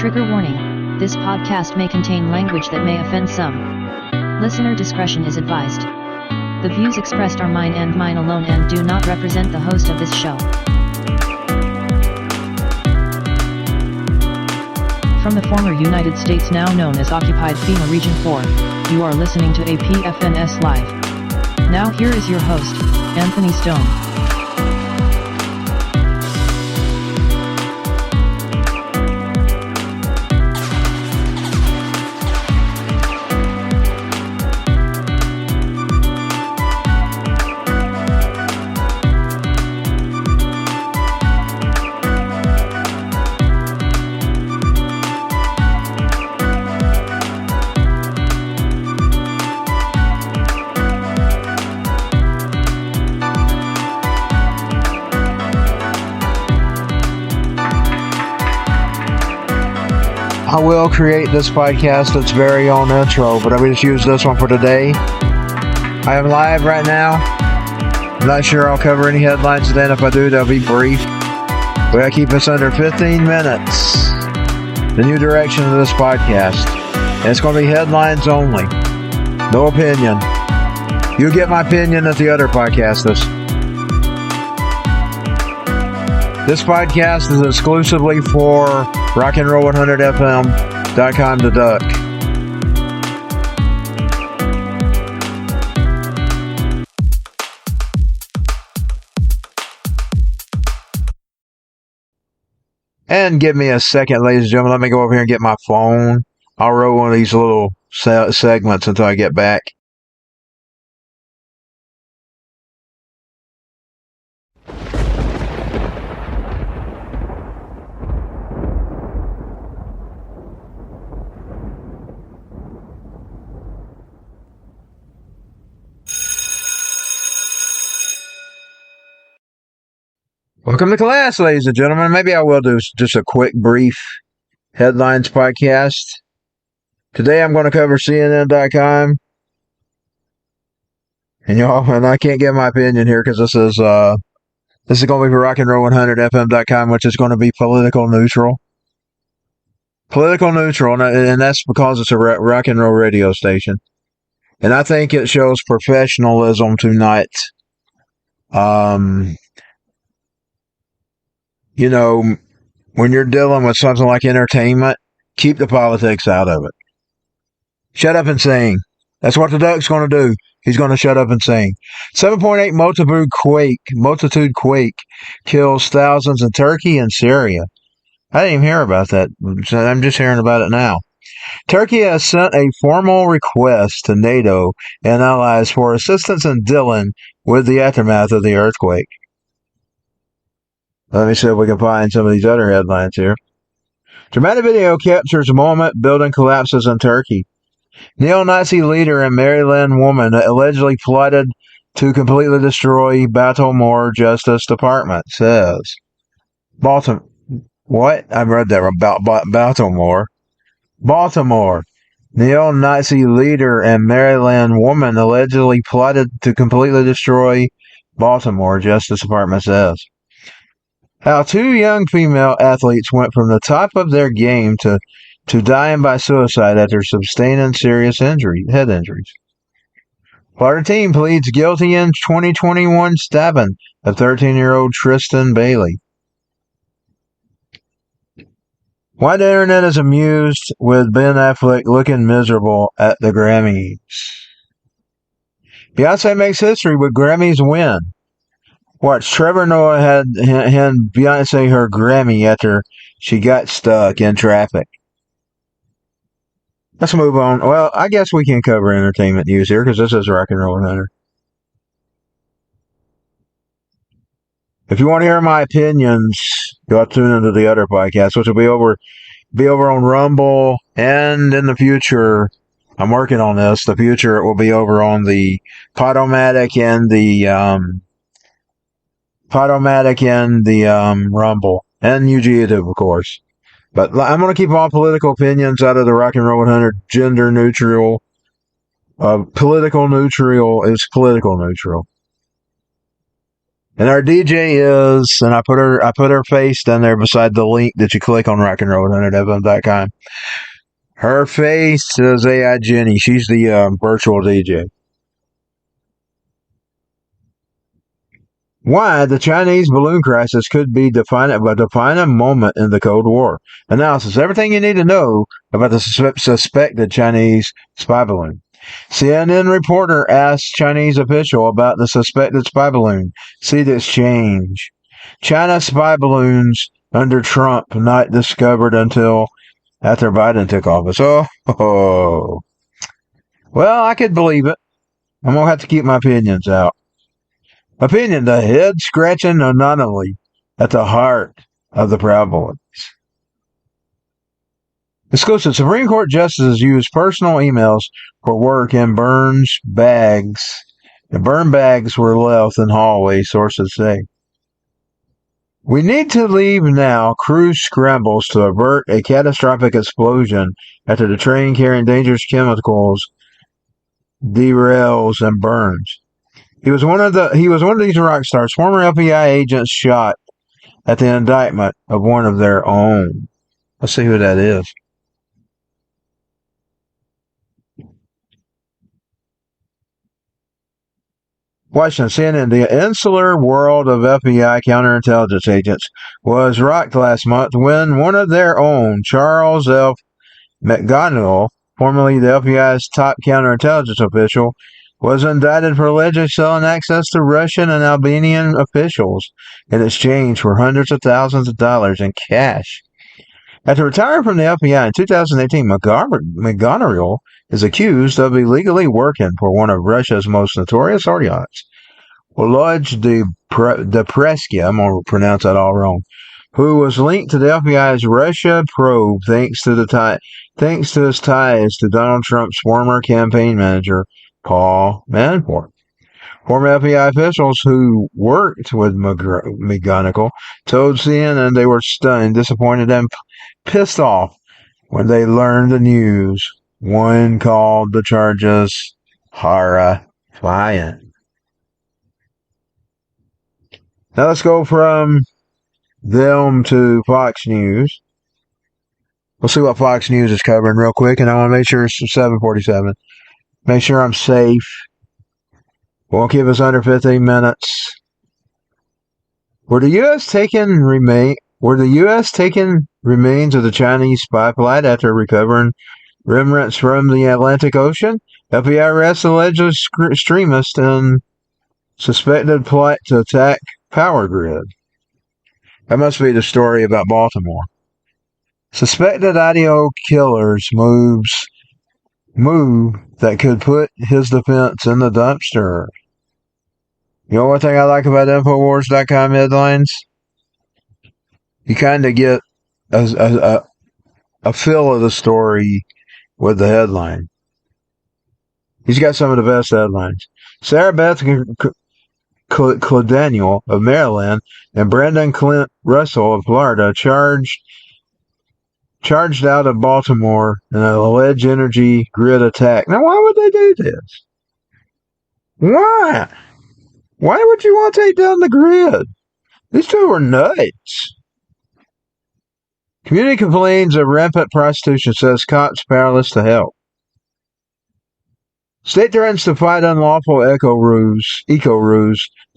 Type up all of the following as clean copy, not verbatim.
Trigger warning, this podcast may contain language that may offend some. Listener discretion is advised. The views expressed are mine and mine alone and do not represent the host of this show. From the former United States, now known as occupied FEMA Region 4, you are listening to EP1's Live. Now here is your host, Anthony Stone. I will create this podcast its very own intro, but I will just use this one for today. I am live right now. I'm not sure I'll cover any headlines today, and if I do, they'll be brief. We gotta keep us under 15 minutes. The new direction of this podcast. And it's gonna be headlines only. No opinion. You get my opinion at the other podcast. This podcast is exclusively for RNR100FM's.com to duck. And give me a second, ladies and gentlemen. Let me go over here and get my phone. I'll roll one of these little segments until I get back. Welcome to class, ladies and gentlemen. Maybe I will do just a quick, brief headlines podcast. Today I'm going to cover CNN.com. And I can't give my opinion here because this is going to be for RNR100FM.com, which is going to be political neutral. Political neutral, and that's because it's a rock and roll radio station. And I think it shows professionalism tonight. You know, when you're dealing with something like entertainment, keep the politics out of it. Shut up and sing. That's what the duck's going to do. He's going to shut up and sing. 7.8 multitude quake kills thousands in Turkey and Syria. I didn't even hear about that. I'm just hearing about it now. Turkey has sent a formal request to NATO and allies for assistance in dealing with the aftermath of the earthquake. Let me see if we can find some of these other headlines here. Dramatic video captures a moment building collapses in Turkey. Neo-Nazi leader and Maryland woman allegedly plotted to completely destroy Baltimore Justice Department, says. Baltimore. What? I read that about Baltimore. Baltimore. Neo-Nazi leader and Maryland woman allegedly plotted to completely destroy Baltimore Justice Department, says. How two young female athletes went from the top of their game to dying by suicide after sustaining serious head injuries. Florida team pleads guilty in 2021 stabbing of 13-year-old Tristan Bailey. Why the internet is amused with Ben Affleck looking miserable at the Grammys. Beyonce makes history with Grammys win. Watch, Trevor Noah had Beyonce her Grammy after she got stuck in traffic. Let's move on. Well, I guess we can cover entertainment news here because this is Rock and Roll 100. If you want to hear my opinions, you'll have to tune into the other podcast, which will be over on Rumble, and in the future, I'm working on this. The future it will be over on the Podomatic and the Rumble, and YouTube, of course. But I'm going to keep all political opinions out of the Rock and Roll 100, gender neutral, political neutral. It's political neutral. And our DJ is, and I put her face down there beside the link that you click on RNR100FM's.com. Her face is AI Jenny. She's the virtual DJ. Why the Chinese balloon crisis could be a defining moment in the Cold War. Analysis: everything you need to know about the suspected Chinese spy balloon. CNN reporter asked Chinese official about the suspected spy balloon. See the exchange. China spy balloons under Trump not discovered until after Biden took office. Oh. Well, I could believe it. I'm going to have to keep my opinions out. Opinion: the head-scratching anomaly at the heart of the Proud Boys. Exclusive: Supreme Court justices used personal emails for work in Burns bags. The burn bags were left in hallways, sources say. We need to leave now. Crew scrambles to avert a catastrophic explosion after the train carrying dangerous chemicals derails and burns. He was one of these rock stars. Former FBI agents shot at the indictment of one of their own. Let's see who that is. Washington, CNN. The insular world of FBI counterintelligence agents was rocked last month when one of their own, Charles F. McGonigal, formerly the FBI's top counterintelligence official, was indicted for allegedly selling access to Russian and Albanian officials in exchange for hundreds of thousands of dollars in cash. After retiring from the FBI in 2018, McGonigal is accused of illegally working for one of Russia's most notorious audience, Volodya Depreskia, I'm going to pronounce that all wrong, who was linked to the FBI's Russia probe thanks to his ties to Donald Trump's former campaign manager, Paul Manafort. Former FBI officials who worked with McGonigal told CNN they were stunned, disappointed, and pissed off when they learned the news. One called the charges horrifying. Now let's go from them to Fox News. We'll see what Fox News is covering real quick, and I want to make sure it's 7:47. Make sure I'm safe. Won't give us under 15 minutes. Were the U.S. taking remains of the Chinese spy flight after recovering remnants from the Atlantic Ocean? FBI arrests alleged extremist in suspected plot to attack power grid. That must be the story about Baltimore. Suspected IDO killers move that could put his defense in the dumpster. You know one thing I like about Infowars.com headlines? You kind of get a feel of the story with the headline. He's got some of the best headlines. Sarah Beth Cladaniel of Maryland and Brandon Clint Russell of Florida charged out of Baltimore in an alleged energy grid attack. Now, why would they do this? Why? Why would you want to take down the grid? These two are nuts. Community complains of rampant prostitution, says cops powerless to help. State threatens to fight unlawful eco ruse,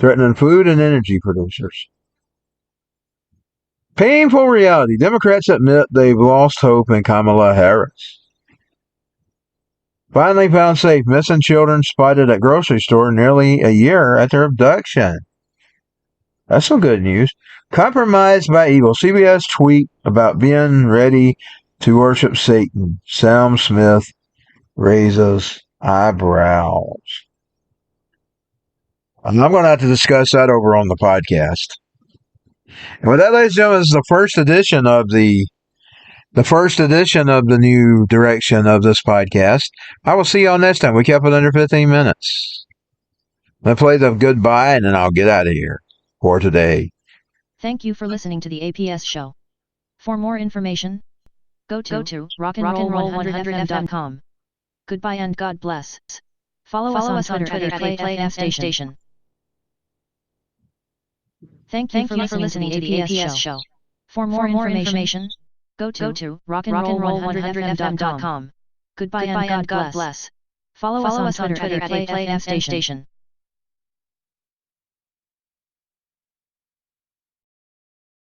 threatening food and energy producers. Painful reality. Democrats admit they've lost hope in Kamala Harris. Finally found safe. Missing children spotted at grocery store nearly a year after abduction. That's some good news. Compromised by evil. CBS tweet about being ready to worship Satan. Sam Smith raises eyebrows. And I'm going to have to discuss that over on the podcast. And with that, ladies and gentlemen, this is the first edition of the new direction of this podcast. I will see y'all next time. We kept it under 15 minutes. Let's play the goodbye, and then I'll get out of here for today. Thank you for listening to the APS show. For more information, go to rockandroll100fm.com. Goodbye and God bless. Follow us on Twitter at PlayFM Station. Thank you for listening to the APS show. For more information, go to rockandroll100fm.com. Goodbye and God bless. Follow us on Twitter at A Play FM Station.